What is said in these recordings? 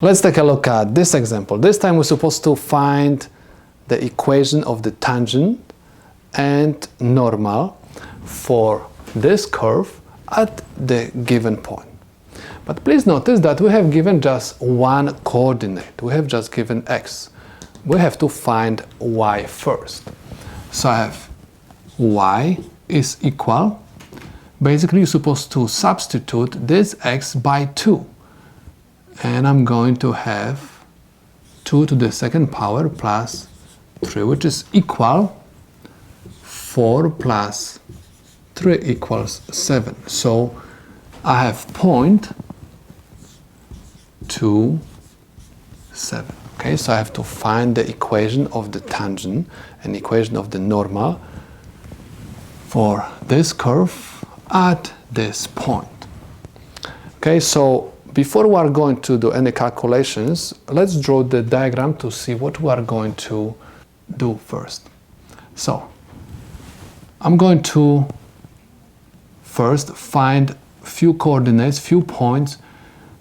Let's take a look at this example. This time we're supposed to find the equation of the tangent and normal for this curve at the given point. But please notice that we have given just one coordinate. We have just given x. We have to find y first. So I have y is equal. Basically, you're supposed to substitute this x by 2. And I'm going to have 2 to the second power plus 3, which is equal 4 plus 3 equals 7. So I have 0.27. Okay, so I have to find the equation of the tangent and equation of the normal for this curve at this point. Okay, so before we are going to do any calculations, let's draw the diagram to see what we are going to do first. So I'm going to first find few coordinates, few points,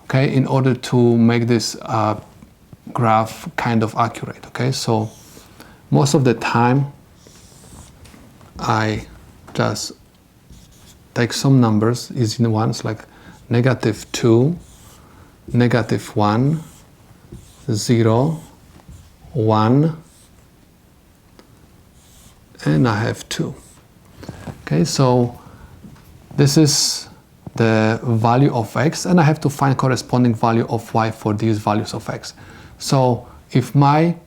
okay, in order to make this graph kind of accurate. Okay, so most of the time I just take some numbers, easy ones like -2, -1, 0, 1, and I have 2. Okay, so this is the value of x, and I have to find corresponding value of y for these values of x. So if my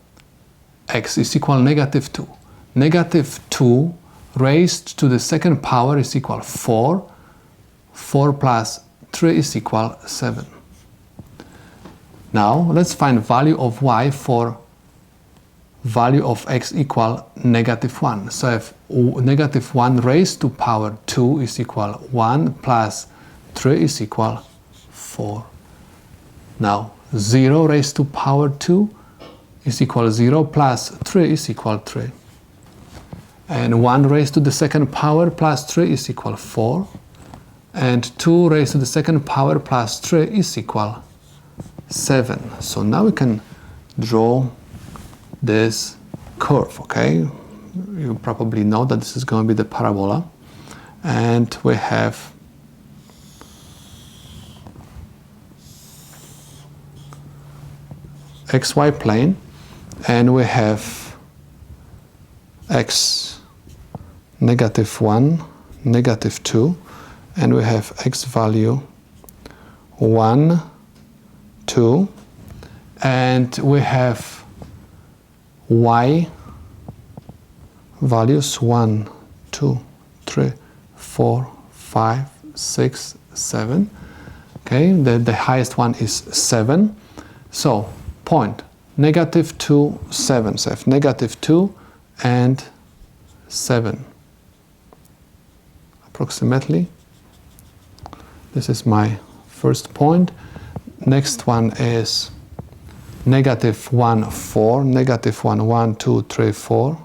x is equal -2, -2 raised to the second power is equal 4, 4 plus 3 is equal 7. Now let's find value of y for value of x equal -1. So if -1 raised to power 2 is equal 1 plus 3 is equal 4. Now 0 raised to power 2 is equal 0 plus 3 is equal 3. And 1 raised to the second power plus 3 is equal 4. And 2 raised to the second power plus 3 is equal 7. So now we can draw this curve, okay? You probably know that this is going to be the parabola. And we have xy plane, and we have x -1, -2, and we have x value 1, 2, and we have y values 1, 2, 3, 4, 5, 6, 7. Okay, the highest one is 7. So point -2, 7. So I have -2 and 7 approximately. This is my first point. Next one is -1, 4, -1, 1, 2, 3, 4.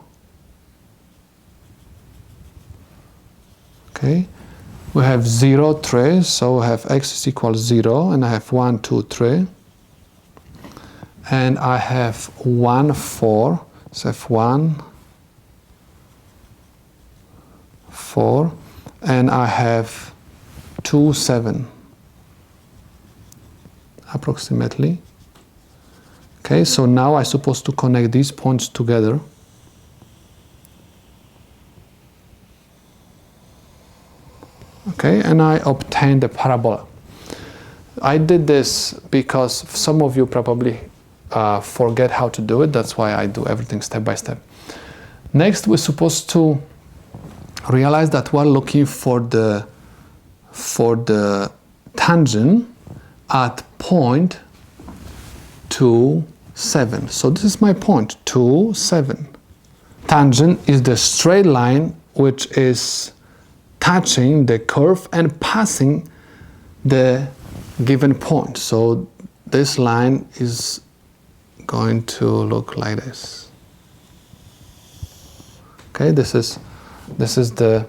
Okay, we have 0, 3, so we have x is equal 0, and I have 1, 2, 3. And I have 1, 4, so I have 1, 4, and I have 2, 7. Approximately. Okay, so now I'm supposed to connect these points together. Okay, and I obtained the parabola. I did this because some of you probably forget how to do it. That's why I do everything step by step. Next, we're supposed to realize that we're looking for the tangent at point 2, 7. So this is my point, 2, 7. Tangent is the straight line which is touching the curve and passing the given point. So this line is going to look like this. Okay, this is the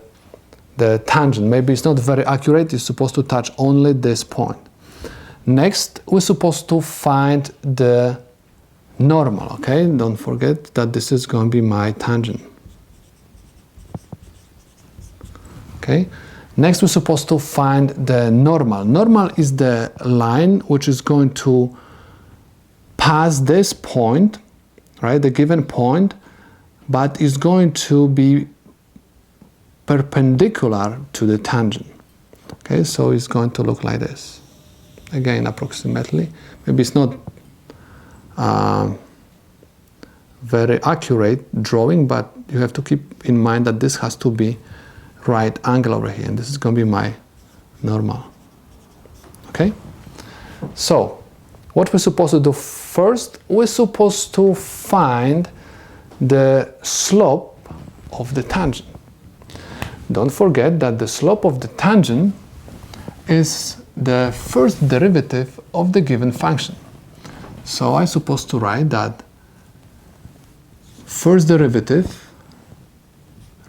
tangent. Maybe it's not very accurate. It's supposed to touch only this point. Next, we're supposed to find the normal, okay? Don't forget that this is going to be my tangent. Okay? Next, we're supposed to find the normal. Normal is the line which is going to pass this point, right? The given point, but is going to be perpendicular to the tangent. Okay, so it's going to look like this. Again, approximately. Maybe it's not very accurate drawing, but you have to keep in mind that this has to be right angle over here, and this is going to be my normal. Okay? So, what we're supposed to do first, we're supposed to find the slope of the tangent. Don't forget that the slope of the tangent is the first derivative of the given function. So I'm supposed to write that first derivative,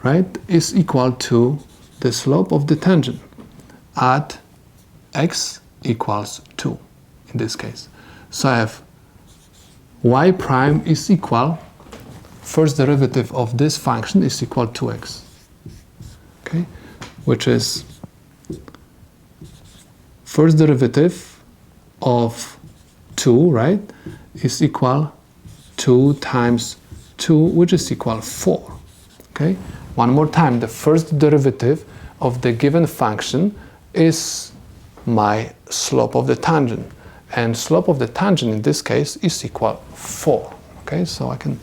right, is equal to the slope of the tangent at x equals 2 in this case. So I have y prime is equal, first derivative of this function is equal to x. Okay, which is first derivative of 2, right, is equal 2 times 2, which is equal 4. Okay, one more time, the first derivative of the given function is my slope of the tangent, and slope of the tangent in this case is equal 4. Okay, so I can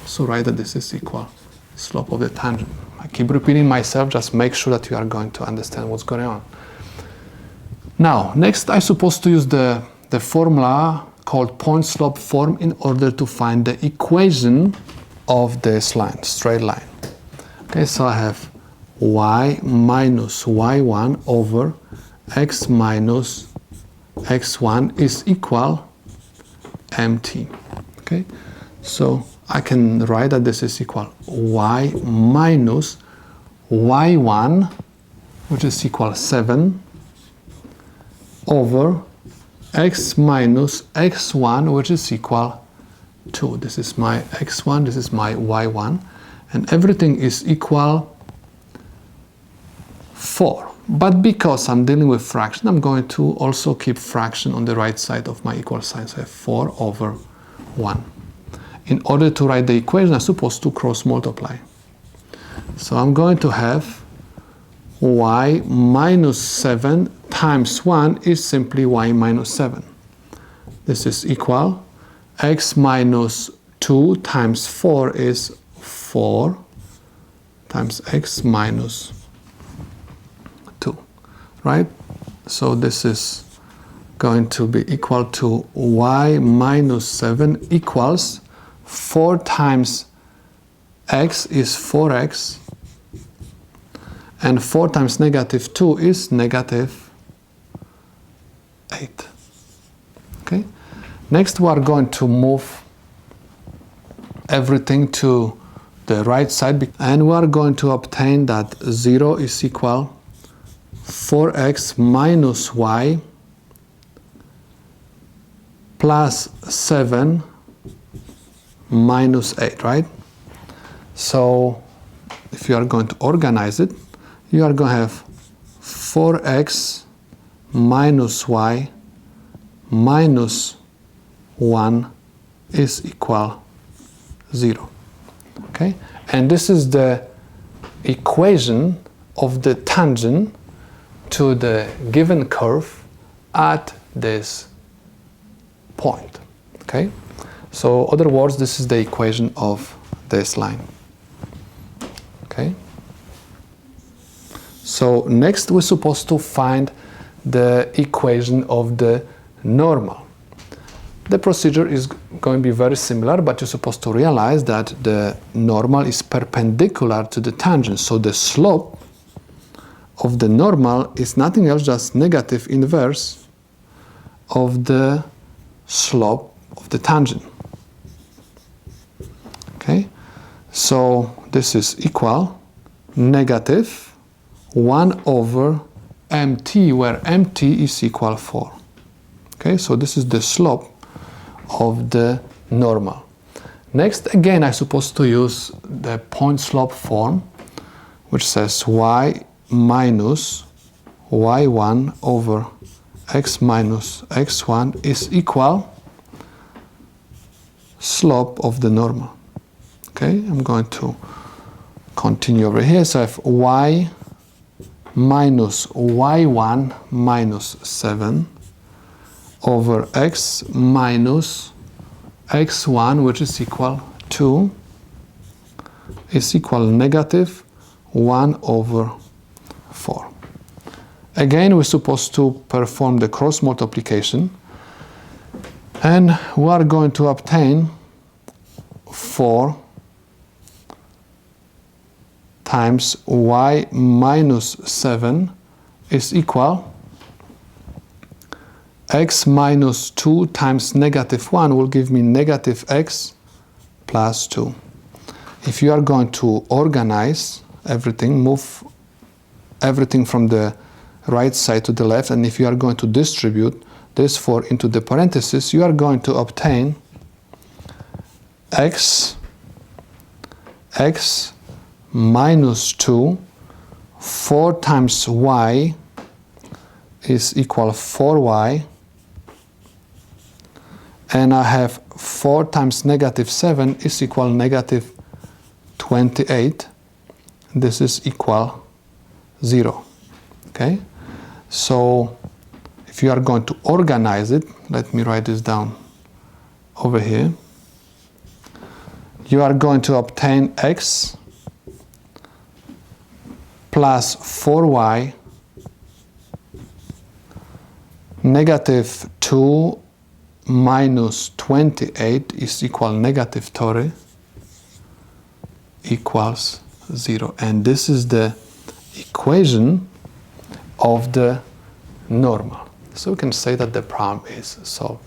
also write that this is equal slope of the tangent. I keep repeating myself, just make sure that you are going to understand what's going on. Now, next I'm supposed to use the formula called point slope form in order to find the equation of this line, straight line. Okay, so I have y minus y1 over x minus x1 is equal mt. Okay, so I can write that this is equal y minus y1, which is equal 7, over x minus x1, which is equal 2. This is my x1, this is my y1, and everything is equal 4. But because I'm dealing with fraction, I'm going to also keep fraction on the right side of my equal sign. So I have 4 over 1. In order to write the equation, I'm supposed to cross multiply. So I'm going to have y minus 7 times 1 is simply y minus 7. This is equal x minus 2 times 4 is 4 times x minus 2, right? So this is going to be equal to y minus 7 equals 4 times x is 4x, and 4 times negative 2 is negative 8. Okay. Next, we are going to move everything to the right side, and we are going to obtain that 0 is equal 4x minus y plus 7 minus 8, right? So if you are going to organize it, you are going to have 4x minus y minus 1 is equal 0. Okay? And this is the equation of the tangent to the given curve at this point. Okay? So, in other words, this is the equation of this line. Okay? So, next we're supposed to find the equation of the normal. The procedure is going to be very similar, but you're supposed to realize that the normal is perpendicular to the tangent. So the slope of the normal is nothing else, just negative inverse of the slope of the tangent. Okay? So this is equal negative 1 over mt, where mt is equal 4. Okay? Okay, so this is the slope of the normal. Next, again, I'm supposed to use the point slope form, which says y minus y1 over x minus x1 is equal slope of the normal. Okay, I'm going to continue over here. So I have y minus y1 minus 7 over x minus x1, which is equal to, is equal negative 1 over 4. Again, we're supposed to perform the cross multiplication, and we are going to obtain 4 times y minus 7 is equal x minus 2 times negative 1 will give me negative x plus 2. If you are going to organize everything, move everything from the right side to the left, and if you are going to distribute this 4 into the parentheses, you are going to obtain x minus 2, 4 times y is equal 4y, and I have 4 times negative 7 is equal negative 28. This is equal 0. Okay, so if you are going to organize it, let me write this down over here. You are going to obtain x plus 4y negative 2 minus 28 is equal negative 30 equals 0. And this is the equation of the normal. So we can say that the problem is solved.